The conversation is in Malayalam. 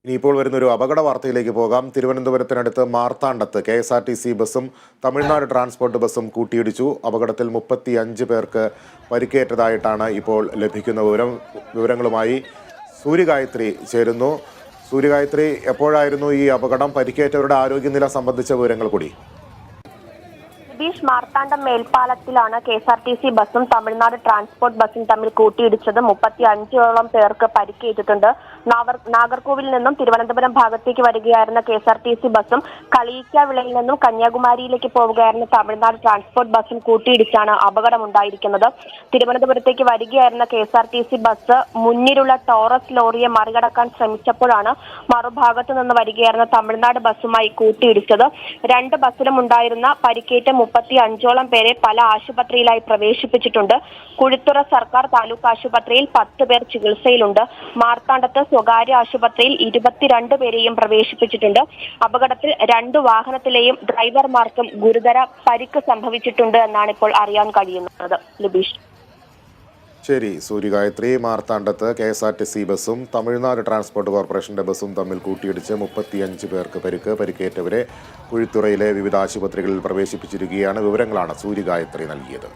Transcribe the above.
ഇനിയിപ്പോൾ വരുന്നൊരു അപകട വാർത്തയിലേക്ക് പോകാം. തിരുവനന്തപുരത്തിനടുത്ത് മാർത്താണ്ഡത്ത് KSRTC ബസ്സും തമിഴ്നാട് ട്രാൻസ്പോർട്ട് ബസ്സും കൂട്ടിയിടിച്ചു. അപകടത്തിൽ 35 പേർക്ക് പരിക്കേറ്റതായിട്ടാണ് ഇപ്പോൾ ലഭിക്കുന്ന വിവരങ്ങളുമായി സൂര്യഗായത്രി ചേരുന്നു. സൂര്യഗായത്രി, എപ്പോഴായിരുന്നു ഈ അപകടം? പരിക്കേറ്റവരുടെ ആരോഗ്യനില സംബന്ധിച്ച വിവരങ്ങൾ കൂടി. മാർത്താണ്ഡം മേൽപ്പാലത്തിലാണ് KSRTC ബസ്സും തമിഴ്നാട് ട്രാൻസ്പോർട്ട് ബസ്സും തമ്മിൽ കൂട്ടിയിടിച്ചത്. 35ഓളം പേർക്ക് പരിക്കേറ്റിട്ടുണ്ട്. നാഗർകോവിൽ നിന്നും തിരുവനന്തപുരം ഭാഗത്തേക്ക് വരികയായിരുന്ന KSRTC ബസ്സും കളിയിക്കാവിളയിൽ നിന്നും കന്യാകുമാരിയിലേക്ക് പോവുകയായിരുന്ന തമിഴ്നാട് ട്രാൻസ്പോർട്ട് ബസ്സും കൂട്ടിയിടിച്ചാണ് അപകടമുണ്ടായിരിക്കുന്നത്. തിരുവനന്തപുരത്തേക്ക് വരികയായിരുന്ന KSRTC ബസ് മുന്നിലുള്ള ടോറസ് ലോറിയെ മറികടക്കാൻ ശ്രമിച്ചപ്പോഴാണ് മറുഭാഗത്തു നിന്ന് വരികയായിരുന്ന തമിഴ്നാട് ബസ്സുമായി കൂട്ടിയിടിച്ചത്. രണ്ട് ബസ്സിലും ഉണ്ടായിരുന്ന പരിക്കേറ്റ 35ഓളം പേരെ പല ആശുപത്രിയിലായി പ്രവേശിപ്പിച്ചിട്ടുണ്ട്. കുഴിത്തുറ സർക്കാർ താലൂക്ക് ആശുപത്രിയിൽ 10 പേർ ചികിത്സയിലുണ്ട്. മാർത്താണ്ഡത്ത് സ്വകാര്യ ആശുപത്രിയിൽ 22 പേരെയും പ്രവേശിപ്പിച്ചിട്ടുണ്ട്. അപകടത്തിൽ 2 വാഹനത്തിലെയും ഡ്രൈവർമാർക്കും ഗുരുതര പരിക്ക് സംഭവിച്ചിട്ടുണ്ട് എന്നാണ് ഇപ്പോൾ അറിയാൻ കഴിയുന്നത്. ലിബീഷ്. ശരി സൂര്യഗായത്രി, മാർത്താണ്ഡത്ത് KSRTC ബസ്സും തമിഴ്നാട് ട്രാൻസ്പോർട്ട് കോർപ്പറേഷന്റെ ബസ്സും തമ്മിൽ കൂട്ടിയിടിച്ച് 35 പേർക്ക് പരിക്കേറ്റവരെ കുഴിത്തുറയിലെ വിവിധ ആശുപത്രികളിൽ പ്രവേശിപ്പിച്ചിരിക്കുകയാണ്. വിവരങ്ങളാണ് സൂര്യഗായത്രി നൽകിയത്.